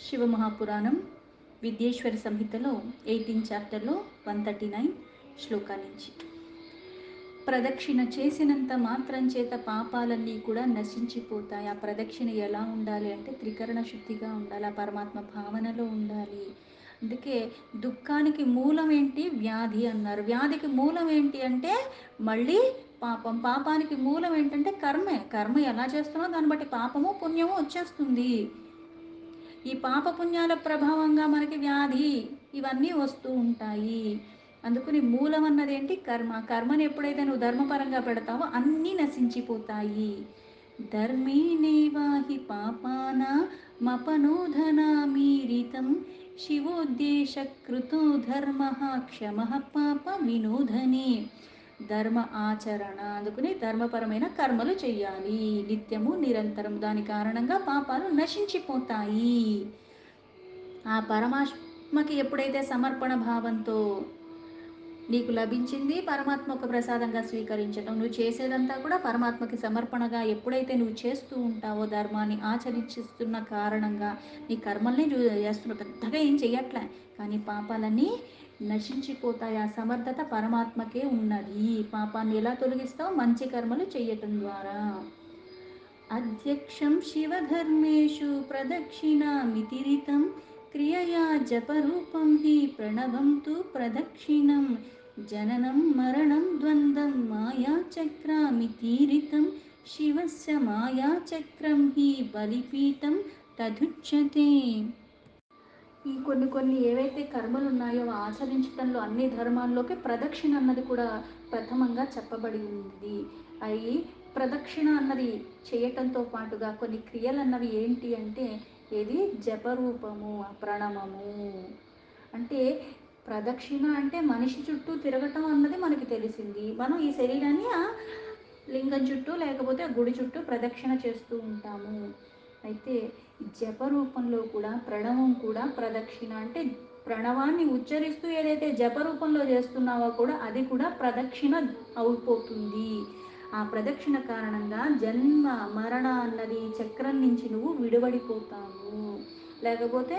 శివమహాపురాణం విద్యేశ్వరి సంహితలో 18 చాప్టర్లో 139 శ్లోకా నుంచి. ప్రదక్షిణ చేసినంత మాత్రం చేత పాపాలన్నీ కూడా నశించిపోతాయి. ఆ ప్రదక్షిణ ఎలా ఉండాలి అంటే త్రికరణ శుద్ధిగా ఉండాలి, ఆ పరమాత్మ భావనలో ఉండాలి. అందుకే దుఃఖానికి మూలం ఏంటి? వ్యాధి అన్నారు. వ్యాధికి మూలం ఏంటి అంటే మళ్ళీ పాపం. పాపానికి మూలం ఏంటంటే కర్మే. కర్మ ఎలా చేస్తున్నామో దాన్ని బట్టి పాపము పుణ్యము వచ్చేస్తుంది. ఈ పాపపుణ్యాల ప్రభావంగా మనకి వ్యాధి ఇవన్నీ వస్తూ ఉంటాయి. అందుకని మూలం అన్నది ఏంటి? కర్మ. కర్మని ఎప్పుడైతే నువ్వు ధర్మపరంగా పెడతావో అన్నీ నశించిపోతాయి. ధర్మేణేవాహి పాపానామపనోధనామీరితం శివోద్దేశకృతో ధర్మ క్షమ పాప వినోధనే. ధర్మ ఆచరణ, అందుకని ధర్మపరమైన కర్మలు చెయ్యాలి నిత్యము నిరంతరం. దాని కారణంగా పాపాలు నశించిపోతాయి. ఆ పరమాత్మకి ఎప్పుడైతే సమర్పణ భావంతో నీకు లభించింది, పరమాత్మ ఒక ప్రసాదంగా స్వీకరించడం, నువ్వు చేసేదంతా కూడా పరమాత్మకి సమర్పణగా ఎప్పుడైతే నువ్వు చేస్తూ ఉంటావో, ధర్మాన్ని ఆచరిస్తున్న కారణంగా నీ కర్మల్ని నువ్వు చేస్తున్నావు, పెద్దగా ఏం చెయ్యట్లే, కానీ పాపాలన్నీ నశించిపోతాయి. ఆ సమర్థత పరమాత్మకే ఉన్నది. పాపాన్ని ఎలా తొలగిస్తావు? మంచి కర్మలు చెయ్యటం ద్వారా. అధ్యక్షం శివధర్మేషు ప్రదక్షిణామితిరితం క్రియయా జపరూపం హి ప్రణవం తు ప్రదక్షిణం జననం మరణం ద్వంద్వం మాయాచక్రామితీరితం శివస్య మాయాచక్రం హి బలిపీఠం తదుచ్యతే. ఈ కొన్ని ఏవైతే కర్మలు ఉన్నాయో ఆచరించడంలో అన్ని ధర్మాల్లోకి ప్రదక్షిణ అన్నది కూడా ప్రథమంగా చెప్పబడి ఉంది. అవి ప్రదక్షిణ అన్నది చేయటంతో పాటుగా కొన్ని క్రియలు అన్నవి ఏంటి అంటే ఏది? జపరూపము, ప్రణవము. అంటే ప్రదక్షిణ అంటే మనిషి చుట్టూ తిరగటం అన్నది మనకి తెలిసింది. మనం ఈ శరీరాన్ని ఆ లింగం చుట్టూ లేకపోతే ఆ గుడి చుట్టూ ప్రదక్షిణ చేస్తూ ఉంటాము. అయితే జపరూపంలో కూడా ప్రణవం కూడా ప్రదక్షిణ. అంటే ప్రణవాన్ని ఉచ్చరిస్తూ ఏదైతే జపరూపంలో చేస్తున్నావో కూడా అది కూడా ప్రదక్షిణ అయిపోతుంది. ఆ ప్రదక్షిణ కారణంగా జన్మ మరణ అన్నది చక్రం నుంచి నువ్వు విడివడిపోతావు. లేకపోతే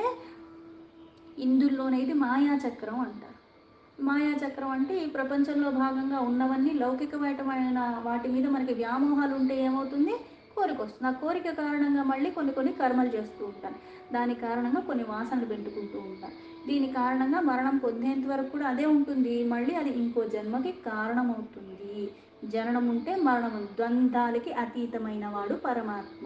ఇందులోనేది మాయాచక్రం అంటారు. మాయాచక్రం అంటే ఈ ప్రపంచంలో భాగంగా ఉన్నవన్నీ లౌకికమైన వాటి మీద మనకి వ్యామోహాలు ఉంటే ఏమవుతుంది? కోరిక వస్తుంది. ఆ కోరిక కారణంగా మళ్ళీ కొన్ని కర్మలు చేస్తూ ఉంటాను. దాని కారణంగా కొన్ని వాసనలు పెట్టుకుంటూ ఉంటాను. దీని కారణంగా మరణం పొందేంత వరకు కూడా అదే ఉంటుంది. మళ్ళీ అది ఇంకో జన్మకి కారణమవుతుంది. జననం ఉంటే మరణం, ద్వంద్వాలకి అతీతమైన వాడు పరమాత్మ.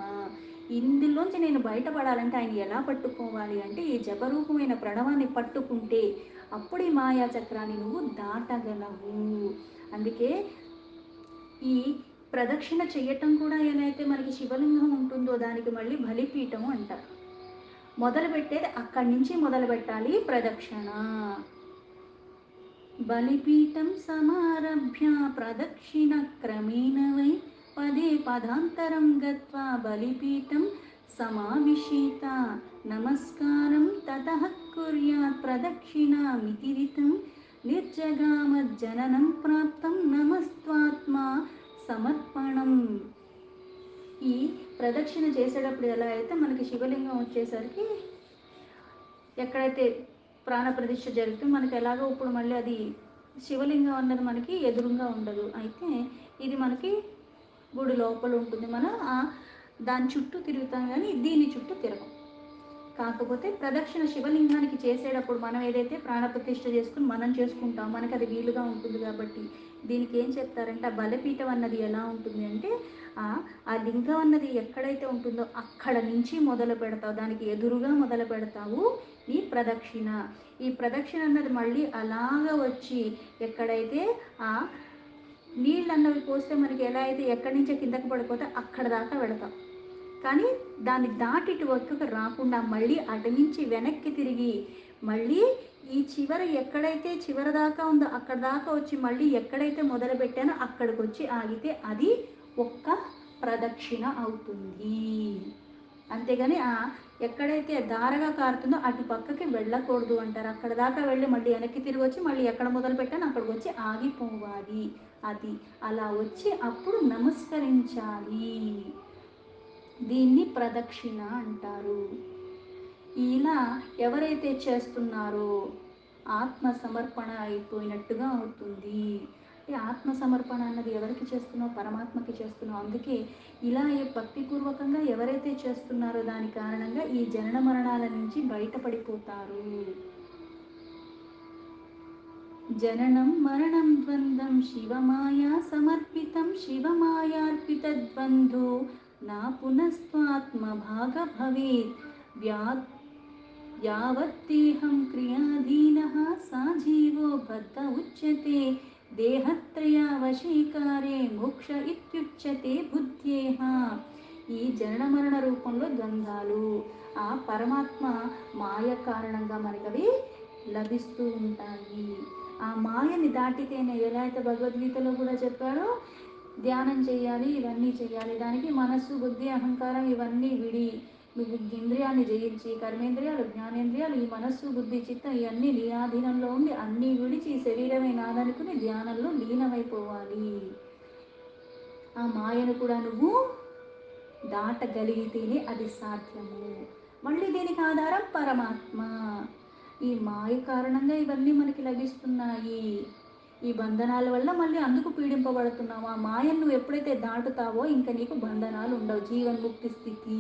ఇందులోంచి నేను బయటపడాలంటే ఆయన ఎలా పట్టుకోవాలి అంటే ఈ జపరూపమైన ప్రణవాన్ని పట్టుకుంటే అప్పుడు ఈ మాయాచక్రాన్ని నువ్వు దాటగలవు. అందుకే ఈ ప్రదక్షిణ చెయ్యటం కూడా ఏదైతే మనకి శివలింగం ఉంటుందో దానికి మళ్ళీ బలిపీఠము అంటారు. మొదలు పెట్టేది అక్కడి నుంచి మొదలు పెట్టాలి ప్రదక్షిణ. బలిపీఠం సమారభ్య ప్రదక్షిణ క్రమేణ వై పదే పదాంతరం గత్వా బలిపీఠం సమావిశేత నమస్కారం తతః కుర్యాత్ ప్రదక్షిణామితిరితం నిర్జగామజ్జననం ప్రాప్తం నమస్త్వాత్మా సమర్పణం. ఈ ప్రదక్షిణ చేసేటప్పుడు ఎలా అయితే మనకి శివలింగం వచ్చేసరికి ఎక్కడైతే ప్రాణప్రతిష్ఠ జరుగుతుంది మనకి ఎలాగో ఇప్పుడు మళ్ళీ అది శివలింగం అన్నది మనకి ఎదురుగా ఉండదు. అయితే ఇది మనకి గుడి లోపల ఉంటుంది. మనం దాని చుట్టూ తిరుగుతాం కానీ దీని చుట్టూ తిరగం. కాకపోతే ప్రదక్షిణ శివలింగానికి చేసేటప్పుడు మనం ఏదైతే ప్రాణప్రతిష్ఠ చేసుకుని మనం చేసుకుంటాం, మనకి అది వీలుగా ఉంటుంది. కాబట్టి దీనికి ఏం చెప్తారంటే ఆ బలిపీఠం అన్నది ఎలా ఉంటుంది అంటే ఆ లింగం అన్నది ఎక్కడైతే ఉంటుందో అక్కడ నుంచి మొదలు పెడతావు, దానికి ఎదురుగా మొదలు పెడతావు ఈ ప్రదక్షిణ. ఈ ప్రదక్షిణ అన్నది మళ్ళీ అలాగ వచ్చి ఎక్కడైతే ఆ నీళ్ళు అన్నవి పోస్తే మనకి ఎలా అయితే ఎక్కడి నుంచో కిందకి పడిపోతే అక్కడ దాకా వెళతాం. కానీ దాన్ని దాటి ఇటు వరకు రాకుండా మళ్ళీ అటు నుంచి వెనక్కి తిరిగి మళ్ళీ ఈ చివర ఎక్కడైతే చివరి దాకా ఉందో అక్కడ దాకా వచ్చి మళ్ళీ ఎక్కడైతే మొదలు పెట్టానో అక్కడికి వచ్చి ఆగితే అది ఒక్క ప్రదక్షిణ అవుతుంది. అంతేగాని ఎక్కడైతే దారగా కారుతుందో అటు పక్కకి వెళ్ళకూడదు అంటారు. అక్కడ దాకా వెళ్ళి మళ్ళీ వెనక్కి తిరిగి వచ్చి మళ్ళీ ఎక్కడ మొదలు పెట్టానో అక్కడికి వచ్చి ఆగిపోవాలి. అది అలా వచ్చి అప్పుడు నమస్కరించాలి. దీన్ని ప్రదక్షిణ అంటారు. ఇలా ఎవరైతే చేస్తున్నారో ఆత్మ సమర్పణ అయిపోయినట్టుగా అవుతుంది. అంటే ఆత్మ సమర్పణ అన్నది ఎవరికి చేస్తున్నావు? పరమాత్మకి చేస్తున్నావు. అందుకే ఇలా భక్తిపూర్వకంగా ఎవరైతే చేస్తున్నారో దాని కారణంగా ఈ జనన మరణాల నుంచి బయటపడిపోతారు. జననం మరణం ద్వంద్వం శివమాయా సమర్పితం శివమాయార్పితద్వంద్వో నా పునస్త్వాత్మ భాగ భవేత్ వ్యా యావత్తేహం క్రియాధీనః సా జీవో బద్ధ ఉచ్యతే దేహత్రయావశీకారే మోక్ష ఇత్యుచ్యతే బుద్ధ్యేహ. ఈ జనన మరణ రూపంలో ద్వంద్వాలు ఆ పరమాత్మ మాయ కారణంగా మనకవి లభిస్తూ ఉంటాయి. ఆ మాయని దాటితేనే ఎలా అయితే భగవద్గీతలో కూడా చెప్పారో ధ్యానం చేయాలి, ఇవన్నీ చేయాలి. దానికి మనస్సు బుద్ధి అహంకారం ఇవన్నీ విడి నువ్వు ఇంద్రియాన్ని జయించి కర్మేంద్రియాలు జ్ఞానేంద్రియాలు ఈ మనస్సు బుద్ధి చిత్తం ఇవన్నీ నీ ఆధీనంలో ఉండి అన్నీ విడిచి శరీరమే నాదనుకుని ధ్యానంలో లీనమైపోవాలి. ఆ మాయను కూడా నువ్వు దాటగలిగితేనే అది సాధ్యము. మళ్ళీ దీనికి ఆధారం పరమాత్మ. ఈ మాయ కారణంగా ఇవన్నీ మనకి లభిస్తున్నాయి. ఈ బంధనాల వల్ల మళ్ళీ అందుకు పీడింపబడుతున్నావు. ఆ మాయను నువ్వు ఎప్పుడైతే దాటుతావో ఇంకా నీకు బంధనాలు ఉండవు. జీవన్ముక్తి స్థితి.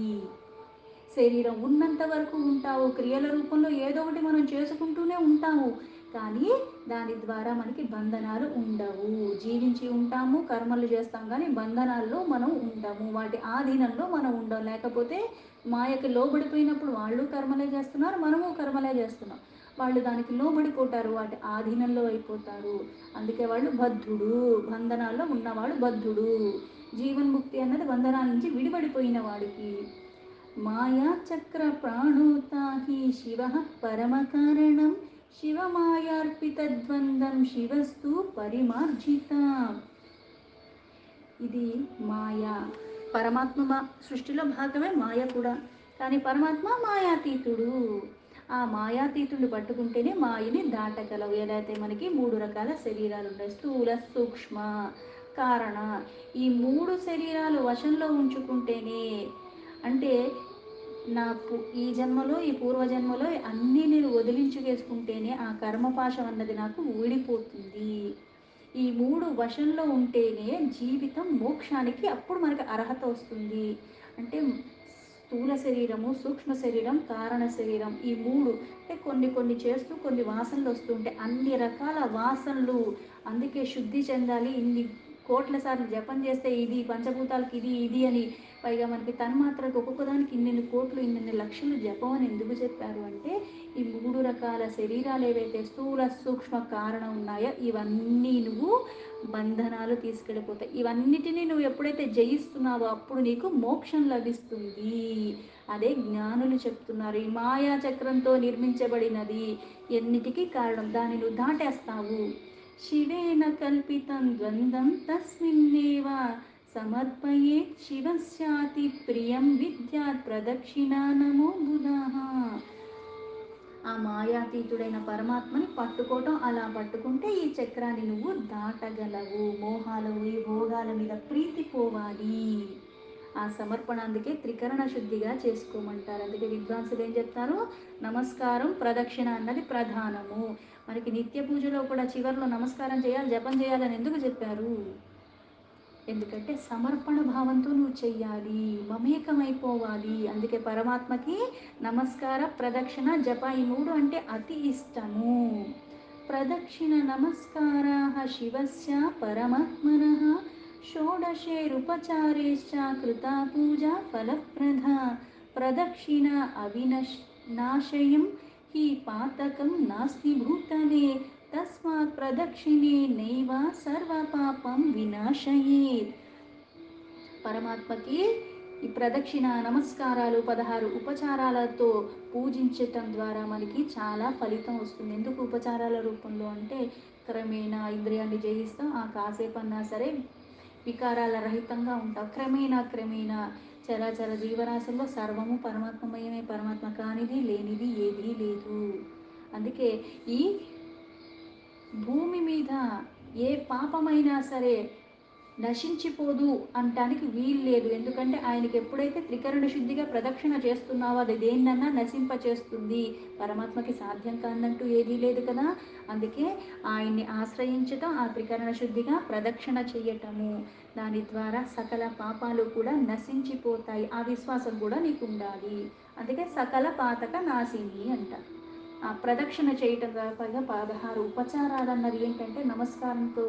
శరీరం ఉన్నంత వరకు ఉంటావు. క్రియల రూపంలో ఏదో ఒకటి మనం చేసుకుంటూనే ఉంటాము. కానీ దాని ద్వారా మనకి బంధనాలు ఉండవు. జీవించి ఉంటాము, కర్మలు చేస్తాం, కానీ బంధనాల్లో మనం ఉండము. వాటి ఆధీనంలో మనం ఉండవు. లేకపోతే మాయకి లోబడిపోయినప్పుడు వాళ్ళు కర్మలే చేస్తున్నారు, మనము కర్మలే చేస్తున్నాం. వాళ్ళు దానికి లోబడిపోతారు, వాటి ఆధీనంలో అయిపోతారు. అందుకే వాళ్ళు బద్ధుడు. బంధనాల్లో ఉన్నవాడు బద్ధుడు. జీవన్ముక్తి అన్నది బంధనాల నుంచి విడిపడిపోయిన వాడికి. మాయా చక్ర ప్రాణోతాహి శివ పరమకారణం శివమాయార్పితద్వందం శివస్తు పరిమార్జిత. ఇది మాయ. పరమాత్మ సృష్టిలో భాగమే మాయ కూడా. కానీ పరమాత్మ మాయాతీతుడు. ఆ మాయాతీతుడు పట్టుకుంటేనే మాయని దాటగలవు. ఎలా అయితే మనకి 3 రకాల శరీరాలు ఉన్నాయి, స్థూల సూక్ష్మ కారణ. ఈ 3 శరీరాలు వశంలో ఉంచుకుంటేనే, అంటే ఈ జన్మలో ఈ పూర్వజన్మలో అన్నీ నేను వదిలించుకేసుకుంటేనే ఆ కర్మపాశం అన్నది నాకు ఊడిపోతుంది. ఈ 3 వశంలో ఉంటేనే జీవితం మోక్షానికి అప్పుడు మనకు అర్హత వస్తుంది. అంటే స్థూల శరీరము, సూక్ష్మ శరీరం, కారణ శరీరం, ఈ 3 అంటే కొన్ని కొన్ని చేస్తూ కొన్ని వాసనలు వస్తుంటాయి. అన్ని రకాల వాసనలు. అందుకే శుద్ధి చెందాలి. ఇన్ని కోట్ల సార్లు జపం చేస్తే ఇది పంచభూతాలకి ఇది ఇది అని, పైగా మనకి తన్మాత్రకు ఒక్కొక్కదానికి ఇన్నిన్ని కోట్లు ఇన్నిన్ని లక్షలు జపం అని ఎందుకు చెప్పారు అంటే ఈ 3 రకాల శరీరాలు ఏవైతే స్థూల సూక్ష్మ కారణం ఉన్నాయో ఇవన్నీ నువ్వు బంధనాలు తీసుకెళ్ళిపోతాయి. ఇవన్నిటినీ నువ్వు ఎప్పుడైతే జయిస్తున్నావో అప్పుడు నీకు మోక్షం లభిస్తుంది. అదే జ్ఞానులు చెప్తున్నారు. ఈ మాయా చక్రంతో నిర్మించబడినది ఎన్నిటికీ కారణం. దాన్ని నువ్వు దాటేస్తావు. శివేన కల్పితం ద్వంద్వం తస్మిన్నేవ సమర్పయేత్ శివస్యాతి ప్రియం విద్యాత్ ప్రదక్షిణా నమో బుధః. ఆ మాయాతీతుడైన పరమాత్మని పట్టుకోవటం, అలా పట్టుకుంటే ఈ చక్రాన్ని నువ్వు దాటగలవు. మోహాలు ఈ భోగాల మీద ప్రీతి పోవాలి. ఆ సమర్పణ అందుకే త్రికరణ శుద్ధిగా చేసుకోమంటారు. అందుకే విద్వాంసులు ఏం చెప్తారు? నమస్కారం ప్రదక్షిణ అన్నది ప్రధానము. మనకి నిత్య పూజలో కూడా చివరిలో నమస్కారం చేయాలి, జపం చేయాలని ఎందుకు చెప్పారు? ఎందుకంటే సమర్పణ భావంతో నువ్వు చెయ్యాలి, మమేకమైపోవాలి. అందుకే పరమాత్మకి నమస్కార ప్రదక్షిణ జప ఈ 3 అంటే అతి ఇష్టము. ప్రదక్షిణ నమస్కారా శివస్య పరమాత్మనః షోడశేరుపచారేశ్చ కృతా పూజా ఫలప్రద. ప్రదక్షిణ అవినాశయం హి పాతకం నాస్తి భూతలే తస్మాత్ ప్రదక్షిణే నైవ సర్వపాపం వినాశయేత్. పరమాత్మకి ఈ ప్రదక్షిణ నమస్కారాలు 16 ఉపచారాలతో పూజించటం ద్వారా మనకి చాలా ఫలితం వస్తుంది. ఎందుకు ఉపచారాల రూపంలో అంటే క్రమేణా ఇంద్రియాన్ని జయిస్తాం. ఆ కాసేపన్నా సరే వికారాల రహితంగా ఉంటాం. క్రమేణా చరాచర జీవరాశుల్లో సర్వము పరమాత్మమయమే. పరమాత్మ కానిది లేనిది ఏదీ లేదు. అందుకే ఈ భూమి మీద ఏ పాపమైనా సరే నశించిపోదు అనటానికి వీలు లేదు. ఎందుకంటే ఆయనకి ఎప్పుడైతే త్రికరణ శుద్ధిగా ప్రదక్షిణ చేస్తున్నావో అది దేన్నన్నా నశింపచేస్తుంది. పరమాత్మకి సాధ్యం కాదంటూ ఏదీ లేదు కదా. అందుకే ఆయన్ని ఆశ్రయించటం, ఆ త్రికరణ శుద్ధిగా ప్రదక్షిణ చేయటము, దాని ద్వారా సకల పాపాలు కూడా నశించిపోతాయి. ఆ విశ్వాసం కూడా నీకు ఉండాలి. అందుకే సకల పాతక నాశిని అంట. ఆ ప్రదక్షిణ చేయటం ద్వారా పైగా 16 ఉపచారాలు అన్నది ఏంటంటే నమస్కారంతో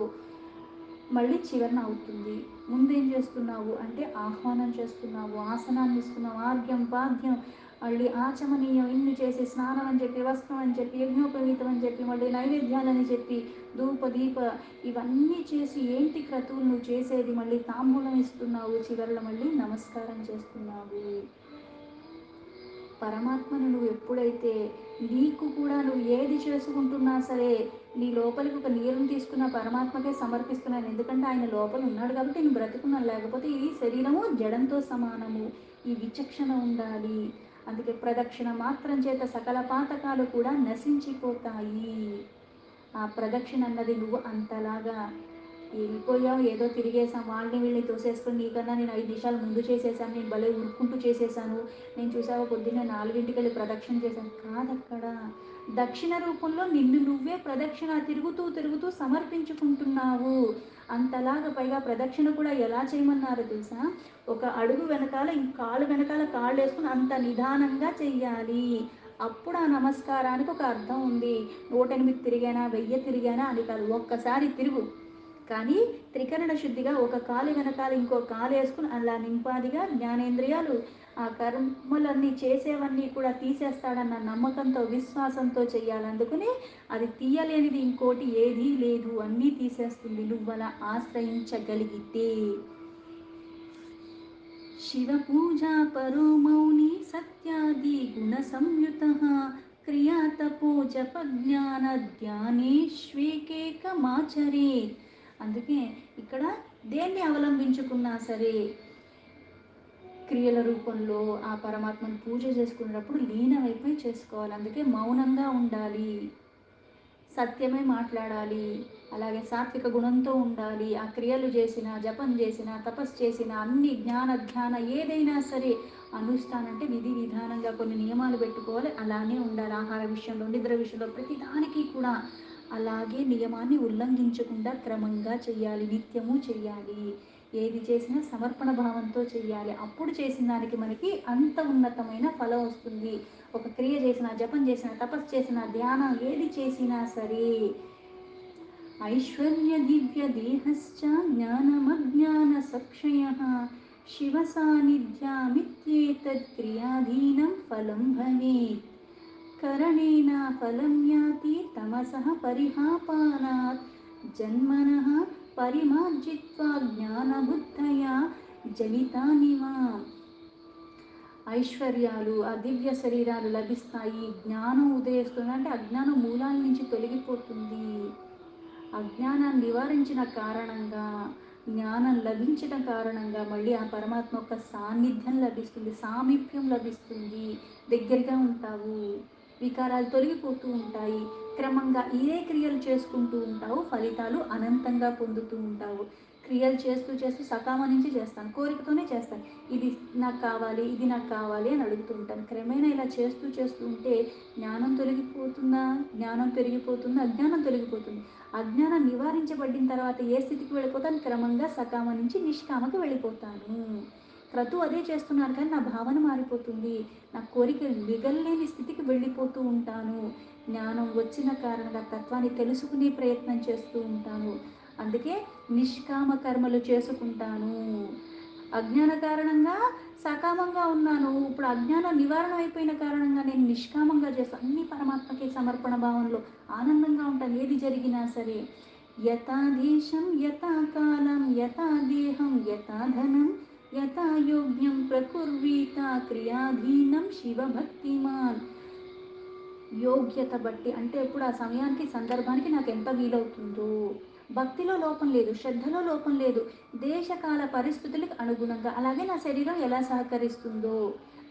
మళ్ళీ చివరన అవుతుంది. ముందేం చేస్తున్నావు అంటే ఆహ్వానం చేస్తున్నావు, ఆసనాన్ని ఇస్తున్నావు, ఆర్ఘ్యం పాద్యం మళ్ళీ ఆచమనీయం ఇన్ని చేసి, స్నానం అని చెప్పి, వస్త్రం అని చెప్పి, యజ్ఞోపవీతం అని చెప్పి, మళ్ళీ నైవేద్యాలని చెప్పి, ధూప దీప ఇవన్నీ చేసి ఏంటి క్రతువులు నువ్వు చేసేది, మళ్ళీ తాంబూలం ఇస్తున్నావు, చివరిలో మళ్ళీ నమస్కారం చేస్తున్నావు. పరమాత్మను నువ్వు ఎప్పుడైతే నీకు కూడా నువ్వు ఏది చేసుకుంటున్నా సరే నీ లోపలికి ఒక నీరుని తీసుకున్న పరమాత్మకే సమర్పిస్తున్నాను. ఎందుకంటే ఆయన లోపల ఉన్నాడు కాబట్టి నేను బ్రతుకున్నాను. లేకపోతే ఈ శరీరము జడంతో సమానము. ఈ విచక్షణ ఉండాలి. అందుకే ప్రదక్షిణ మాత్రం చేత సకల పాతకాలు కూడా నశించిపోతాయి. ఆ ప్రదక్షిణ అన్నది నువ్వు అంతలాగా వెళ్ళిపోయాం, ఏదో తిరిగేసాం, వాళ్ళని వీళ్ళని తోసేసుకొని నీకన్నా నేను 5 నిమిషాలు ముందు చేసేసాను, నేను భలే ఉరుక్కుంటూ చేసేసాను, నేను చూసావా పొద్దున్నే 4ంటికి వెళ్ళి ప్రదక్షిణ చేశాను కాదక్కడ. దక్షిణ రూపంలో నిన్ను నువ్వే ప్రదక్షిణ తిరుగుతూ తిరుగుతూ సమర్పించుకుంటున్నావు. అంతలాగా పైగా ప్రదక్షిణ కూడా ఎలా చేయమన్నారో తెలుసా? ఒక అడుగు వెనకాల కాళ్ళు వెనకాల కాళ్ళు వేసుకుని అంత నిదానంగా చెయ్యాలి. అప్పుడు ఆ నమస్కారానికి ఒక అర్థం ఉంది. 108 తిరిగానా 1000 తిరిగానా అని కాదు, ఒక్కసారి తిరుగు. కానీ త్రికరణ శుద్ధిగా ఒక కాలు వెనకాల ఇంకో కాలు వేసుకుని అలా నింపాదిగా జ్ఞానేంద్రియాలు ఆ కర్మలన్నీ చేసేవన్నీ కూడా తీసేస్తాడన్న నమ్మకంతో విశ్వాసంతో చెయ్యాలి. అందుకని అది తీయలేనిది ఇంకోటి ఏదీ లేదు, అన్నీ తీసేస్తుంది నువ్వలా ఆశ్రయించగలిగితే. శివపూజా పరో మౌని సత్యాది గుణ సంయుత క్రియా తపో జప జ్ఞాన ధ్యానేష్వేకేకమాచరే. అందుకే ఇక్కడ దేన్ని అవలంబించుకున్నా సరే క్రియల రూపంలో ఆ పరమాత్మను పూజ చేసుకునేటప్పుడు లీనమైపోయి చేసుకోవాలి. అందుకే మౌనంగా ఉండాలి, సత్యమే మాట్లాడాలి, అలాగే సాత్విక గుణంతో ఉండాలి. ఆ క్రియలు చేసిన, జపం చేసిన, తపస్సు చేసిన అన్ని జ్ఞాన ధ్యాన ఏదైనా సరే అనుష్ఠానంటే విధి విధానంగా కొన్ని నియమాలు పెట్టుకోవాలి. అలానే ఉండాలి. ఆహార విషయంలో, నిద్ర విషయంలో ప్రతిదానికి కూడా అలాగే నియమాన్ని ఉల్లంఘించకుండా క్రమంగా చెయ్యాలి, నిత్యము చెయ్యాలి. ఏది చేసినా సమర్పణ భావంతో చెయ్యాలి. అప్పుడు చేసిన దానికి మనకి అంత ఉన్నతమైన ఫలం వస్తుంది. ఒక క్రియ చేసిన, జపం చేసిన, తపస్సు చేసిన, ధ్యానం ఏది చేసినా సరే ఐశ్వర్య దివ్య దేహశ్చ జ్ఞానమజ్ఞాన సక్షయ శివ సాన్నిధ్యామిత్యేతత్ క్రియాధీనం ఫలం భవేత్ కరణేన ఫలం యాతి తమసః పరిహాపానాత్ జన్మనః పరిమార్జిత్వా జ్ఞానబుద్ధయా జనితానివా. ఐశ్వర్యాలు, ఆ దివ్య శరీరాలు లభిస్తాయి, జ్ఞానం ఉదయిస్తుంది, అంటే అజ్ఞానం మూలాల నుంచి తొలగిపోతుంది. అజ్ఞానాన్ని నివారించిన కారణంగా, జ్ఞానం లభించిన కారణంగా మళ్ళీ ఆ పరమాత్మ యొక్క సాన్నిధ్యం లభిస్తుంది, సామీప్యం లభిస్తుంది, దగ్గరగా ఉంటావు, వికారాలు తొలగిపోతూ ఉంటాయి. క్రమంగా ఇదే క్రియలు చేసుకుంటూ ఉంటావు, ఫలితాలు అనంతంగా పొందుతూ ఉంటావు. క్రియలు చేస్తూ చేస్తూ సకామం నుంచి చేస్తాను, కోరికతోనే చేస్తాను, ఇది నాకు కావాలి, ఇది నాకు కావాలి అని అడుగుతూ ఉంటాను. క్రమేణా ఇలా చేస్తూ చేస్తూ ఉంటే జ్ఞానం తొలగిపోతుందా, జ్ఞానం పెరిగిపోతుందా, అజ్ఞానం తొలగిపోతుంది. అజ్ఞానం నివారించబడిన తర్వాత ఏ స్థితికి వెళ్ళిపోతాను? క్రమంగా సకామ నుంచి నిష్కామకి వెళ్ళిపోతాను. క్రతు అదే చేస్తున్నారు కానీ నా భావన మారిపోతుంది, నా కోరికలు మిగల్లేని స్థితికి వెళ్ళిపోతూ ఉంటాను. జ్ఞానం వచ్చిన కారణంగా తత్వాన్ని తెలుసుకునే ప్రయత్నం చేస్తూ ఉంటాను. అందుకే నిష్కామ కర్మలు చేసుకుంటాను. అజ్ఞాన కారణంగా సకామంగా ఉన్నాను, ఇప్పుడు అజ్ఞానం నివారణ అయిపోయిన కారణంగా నేను నిష్కామంగా చేస్తాను. అన్ని పరమాత్మకి సమర్పణ భావంలో ఆనందంగా ఉంటాను ఏది జరిగినా సరే. యథా దేశం యథా కాలం యథా దేహం యథా ధనం యథా యోగ్యం ప్రకుర్వీత క్రియాధీనం శివభక్తిమాన్. యోగ్యత బట్టి అంటే ఇప్పుడు ఆ సమయానికి సందర్భానికి నాకు ఎంత వీలవుతుందో, భక్తిలో లోపం లేదు, శ్రద్ధలో లోపం లేదు, దేశకాల పరిస్థితులకు అనుగుణంగా, అలాగే నా శరీరం ఎలా సహకరిస్తుందో,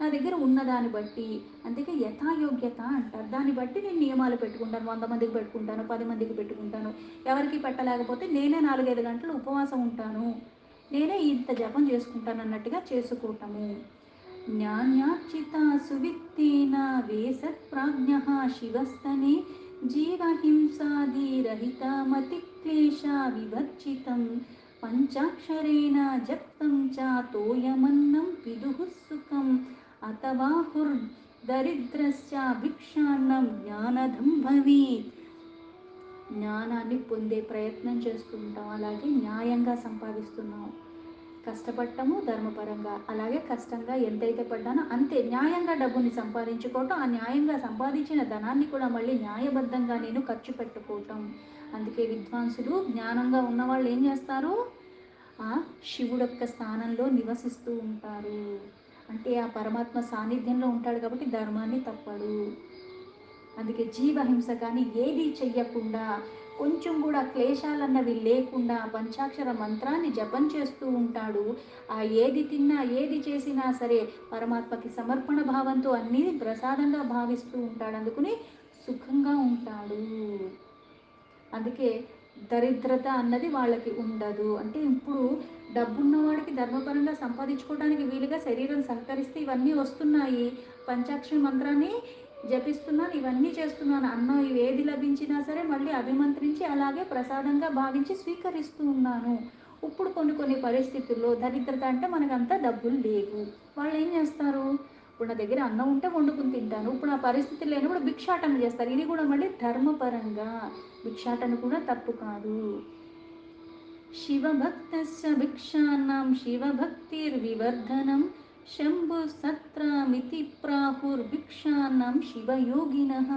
నా దగ్గర ఉన్నదాన్ని బట్టి, అందుకే యథాయోగ్యత అంటారు. దాన్ని బట్టి నేను నియమాలు పెట్టుకుంటాను. 100 మందికి పెట్టుకుంటాను, 10 మందికి పెట్టుకుంటాను. ఎవరికి పెట్టలేకపోతే నేనే 4-5 గంటలు ఉపవాసం ఉంటాను, నేనే ఇంత జపం చేసుకుంటాను అన్నట్టుగా చేసుకోవటము. జ్ఞాన్యార్చిత సువిత్తేన వేసత్ప్రాజ్ఞ శివస్తనే జీవహింసాదిరహితమతిక్లేశ వివర్జితం పంచాక్షరేణ జప్తం చ తోయమన్నం విదుః సుఖం అథవాహుర్దరిద్రస్య భిక్షాన్నం జ్ఞానదం భవేత్. జ్ఞానాన్ని పొందే ప్రయత్నం చేస్తూ ఉంటాం, అలాగే న్యాయంగా సంపాదిస్తున్నాం. కష్టపడటము ధర్మపరంగా, అలాగే కష్టంగా ఎంతైతే పడ్డానో అంతే న్యాయంగా డబ్బుని సంపాదించుకోవటం, ఆ న్యాయంగా సంపాదించిన ధనాన్ని కూడా మళ్ళీ న్యాయబద్ధంగా నేను ఖర్చు పెట్టుకోవటం. అందుకే విద్వాంసులు, జ్ఞానంగా ఉన్నవాళ్ళు ఏం చేస్తారు, ఆ శివుడు యొక్క స్థానంలో నివసిస్తూ ఉంటారు. అంటే ఆ పరమాత్మ సాన్నిధ్యంలో ఉంటాడు కాబట్టి ధర్మాన్ని తప్పడు. అందుకే జీవహింస కానీ ఏది చెయ్యకుండా, కొంచెం కూడా క్లేశాలన్నవి లేకుండా పంచాక్షర మంత్రాన్ని జపం చేస్తూ ఉంటాడు. ఆ ఏది తిన్నా ఏది చేసినా సరే పరమాత్మకి సమర్పణ భావంతో అన్నీ ప్రసాదంగా భావిస్తూ ఉంటాడు. అందుకని సుఖంగా ఉంటాడు. అందుకే దరిద్రత అన్నది వాళ్ళకి ఉండదు. అంటే ఇప్పుడు డబ్బున్నవాడికి ధర్మపరంగా సంపాదించుకోవడానికి వీలుగా శరీరం సహకరిస్తే ఇవన్నీ వస్తున్నాయి. పంచాక్షరి మంత్రాన్ని జపిస్తున్నాను, ఇవన్నీ చేస్తున్నాను, అన్నం ఇవేది లభించినా సరే మళ్ళీ అభిమంత్రించి అలాగే ప్రసాదంగా భావించి స్వీకరిస్తూ ఉన్నాను. ఇప్పుడు కొన్ని పరిస్థితుల్లో దరిద్రత అంటే మనకంతా డబ్బులు లేవు, వాళ్ళు ఏం చేస్తారు, ఇప్పుడు నా దగ్గర అన్నం ఉంటే వండుకుని తింటాను, ఇప్పుడు ఆ పరిస్థితి లేనప్పుడు భిక్షాటన చేస్తారు. ఇది కూడా మళ్ళీ ధర్మపరంగా భిక్షాటన కూడా తప్పు కాదు. శివభక్తస్య భిక్షాన్నాం శివభక్తిర్వివర్ధనం శంభు సత్రమితి ప్రాహుర్భిక్షాన్నాం శివయోగినః.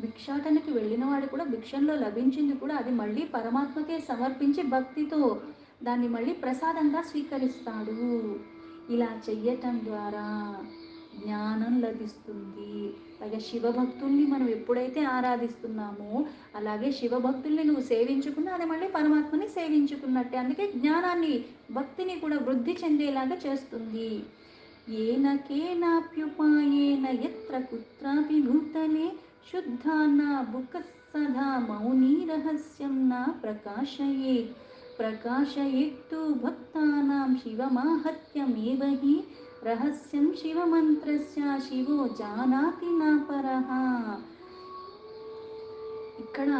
భిక్షాటనకి వెళ్ళిన వాడు కూడా భిక్షంలో లభించింది కూడా అది మళ్ళీ పరమాత్మకే సమర్పించి భక్తితో దాన్ని మళ్ళీ ప్రసాదంగా స్వీకరిస్తాడు. ఇలా చెయ్యటం ద్వారా జ్ఞానం లభిస్తుంది. పైగా శివభక్తుల్ని మనం ఎప్పుడైతే ఆరాధిస్తున్నామో అలాగే శివభక్తుల్ని నువ్వు సేవించుకున్నా అది మళ్ళీ పరమాత్మని సేవించుకున్నట్టే. అందుకే జ్ఞానాన్ని, భక్తిని కూడా వృద్ధి చెందేలాగా చేస్తుంది. ఏన కేనాప్యుపాయేన ఎత్ర కుత్రాపి భూతలే శుద్ధాన్న బుక సదా మౌని రహస్యం నా ప్రకాశయేత్. ప్రకాశయేత్తు భక్తానాం శివమాహత్యమేవ హి రహస్యం శివమంత్రస్య శివో జానాతి నా పరః. ఇక్కడ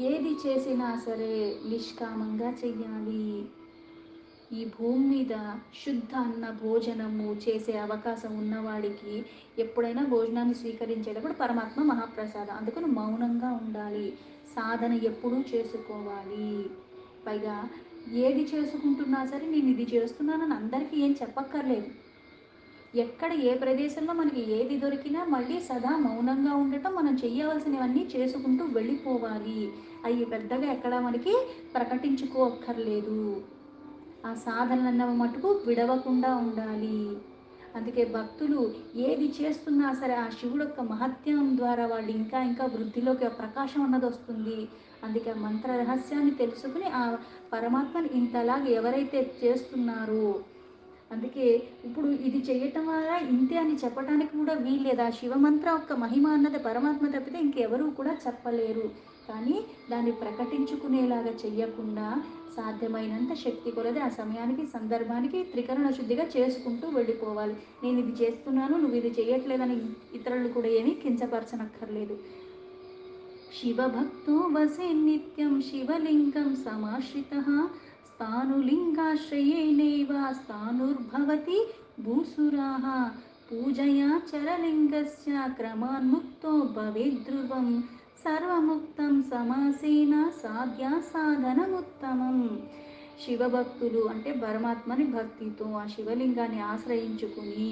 ఏది చేసినా సరే నిష్కామంగా చెయ్యాలి. ఈ భూమి మీద శుద్ధ అన్న భోజనము చేసే అవకాశం ఉన్నవాడికి ఎప్పుడైనా భోజనాన్ని స్వీకరించేటప్పుడు పరమాత్మ మహాప్రసాదం, అందుకని మౌనంగా ఉండాలి. సాధన ఎప్పుడూ చేసుకోవాలి. పైగా ఏది చేసుకుంటున్నా సరే నేను ఇది చేస్తున్నానని అందరికీ ఏం చెప్పక్కర్లేదు. ఎక్కడ ఏ ప్రదేశంలో మనకి ఏది దొరికినా మళ్ళీ సదా మౌనంగా ఉండటం, మనం చేయవలసినవన్నీ చేసుకుంటూ వెళ్ళిపోవాలి. అవి పెద్దగా ఎక్కడ మనకి ప్రకటించుకోక్కర్లేదు. ఆ సాధనలన్న మటుకు విడవకుండా ఉండాలి. అందుకే భక్తులు ఏది చేస్తున్నా సరే ఆ శివుడు యొక్క మహత్యం ద్వారా వాళ్ళు ఇంకా ఇంకా వృద్ధిలోకి ఆ ప్రకాశం అన్నది వస్తుంది. అందుకే ఆ మంత్ర రహస్యాన్ని తెలుసుకుని ఆ పరమాత్మని ఇంతలాగా ఎవరైతే చేస్తున్నారో, అందుకే ఇప్పుడు ఇది చేయటం వల్ల ఇంతే అని చెప్పడానికి కూడా వీల్లేదు. ఆ శివమంత్ర యొక్క మహిమ అన్నది పరమాత్మ తప్పితే ఇంకెవరూ కూడా చెప్పలేరు. కానీ దాన్ని ప్రకటించుకునేలాగా చెయ్యకుండా సాధ్యమైనంత శక్తి కొలది ఆ సమయానికి సందర్భానికి త్రికరణ శుద్ధిగా చేసుకుంటూ వెళ్ళిపోవాలి. నేను ఇది చేస్తున్నాను, నువ్వు ఇది చేయట్లేదని ఇతరులు కూడా ఏమీ కించపరచనక్కర్లేదు. శివభక్తో వసే నిత్యం శివలింగం సమాశ్రితః స్థానులింగాశ్రయేణైవ స్థానుర్భవతి భూసురాः పూజయా చరలింగస్య క్రమాన్ముక్తో భవేద్ధ్రువం సర్వముక్తం సమాసేన సాధ్యా సాధనముత్తమం. శివభక్తులు అంటే పరమాత్మని భక్తితో ఆ శివలింగాన్ని ఆశ్రయించుకుని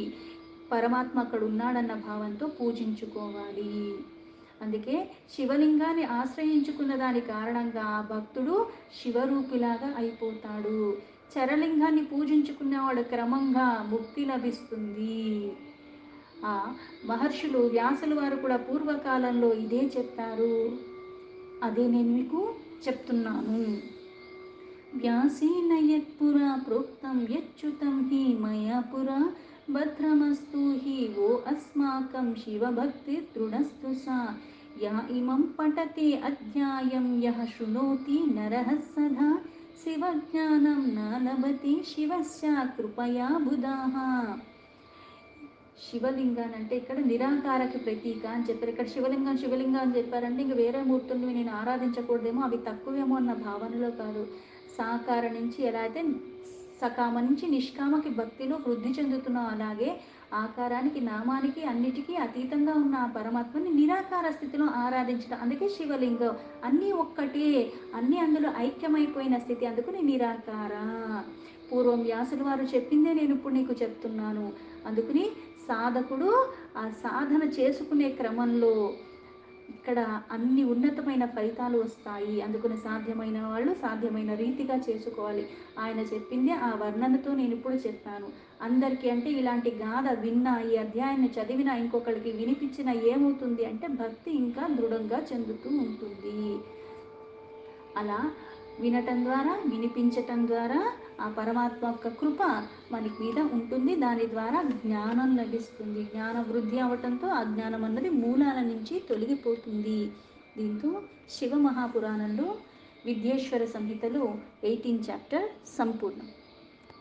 పరమాత్మ అక్కడ ఉన్నాడన్న భావంతో పూజించుకోవాలి. అందుకే శివలింగాన్ని ఆశ్రయించుకున్న దాని కారణంగా ఆ భక్తుడు శివరూపిలాగా అయిపోతాడు. చరలింగాన్ని పూజించుకునేవాడు క్రమంగా ముక్తి లభిస్తుంది. ఆ మహర్షులు వ్యాసులు వారు కూడా పూర్వకాలంలో ఇదే చెప్పారు. అదే నేను మీకు చెప్తున్నాను. వ్యాసేన యత్పురా ప్రోక్తం యచ్యుతం హి మయా పురా భద్రమస్తు హి वो अस्माकं शिवभक्तिर्दृढस्तु सा य इमं पठते अध्यायं यः शृणोति नरः सदा शिवज्ञानं न लभते शिवस्य कृपया बुधाः. శివలింగాన్ని అంటే ఇక్కడ నిరాకారకి ప్రతీక అని చెప్పారు. ఇక్కడ శివలింగం శివలింగం అని చెప్పారంటే ఇంక వేరే మూర్తుల్ని నేను ఆరాధించకూడదేమో, అవి తక్కువేమో అన్న భావనలో కాదు. సాకార నుంచి ఎలా అయితే సకామ నుంచి నిష్కామకి భక్తిలో వృద్ధి చెందుతున్నాం, అలాగే ఆకారానికి నామానికి అన్నిటికీ అతీతంగా ఉన్న ఆ పరమాత్మని నిరాకార స్థితిలో ఆరాధించడం, అందుకే శివలింగం. అన్నీ ఒక్కటే, అన్నీ అందులో ఐక్యమైపోయిన స్థితి, అందుకని నిరాకార. పూర్వం వ్యాసులు వారు చెప్పిందే నేను ఇప్పుడు నీకు చెప్తున్నాను. అందుకని సాధకుడు ఆ సాధన చేసుకునే క్రమంలో ఇక్కడ అన్ని ఉన్నతమైన ఫలితాలు వస్తాయి. అందుకని సాధ్యమైన వాళ్ళు సాధ్యమైన రీతిగా చేసుకోవాలి. ఆయన చెప్పింది ఆ వర్ణనతో నేను ఇప్పుడు చెప్పాను. అందరికీ అంటే ఇలాంటి గాథ విన్నా, ఈ అధ్యాయాన్ని చదివినా, ఇంకొకరికి వినిపించినా ఏమవుతుంది అంటే భక్తి ఇంకా దృఢంగా చెందుతూ ఉంటుంది. అలా వినటం ద్వారా, వినిపించటం ద్వారా ఆ పరమాత్మ యొక్క కృప మనకి మీద ఉంటుంది. దాని ద్వారా జ్ఞానం లభిస్తుంది. జ్ఞాన వృద్ధి అవటంతో అజ్ఞానం అన్నది మూలాల నుంచి తొలగిపోతుంది. దీంతో శివ మహాపురాణంలో విద్యేశ్వర సంహితలో 18వ చాప్టర్ సంపూర్ణం.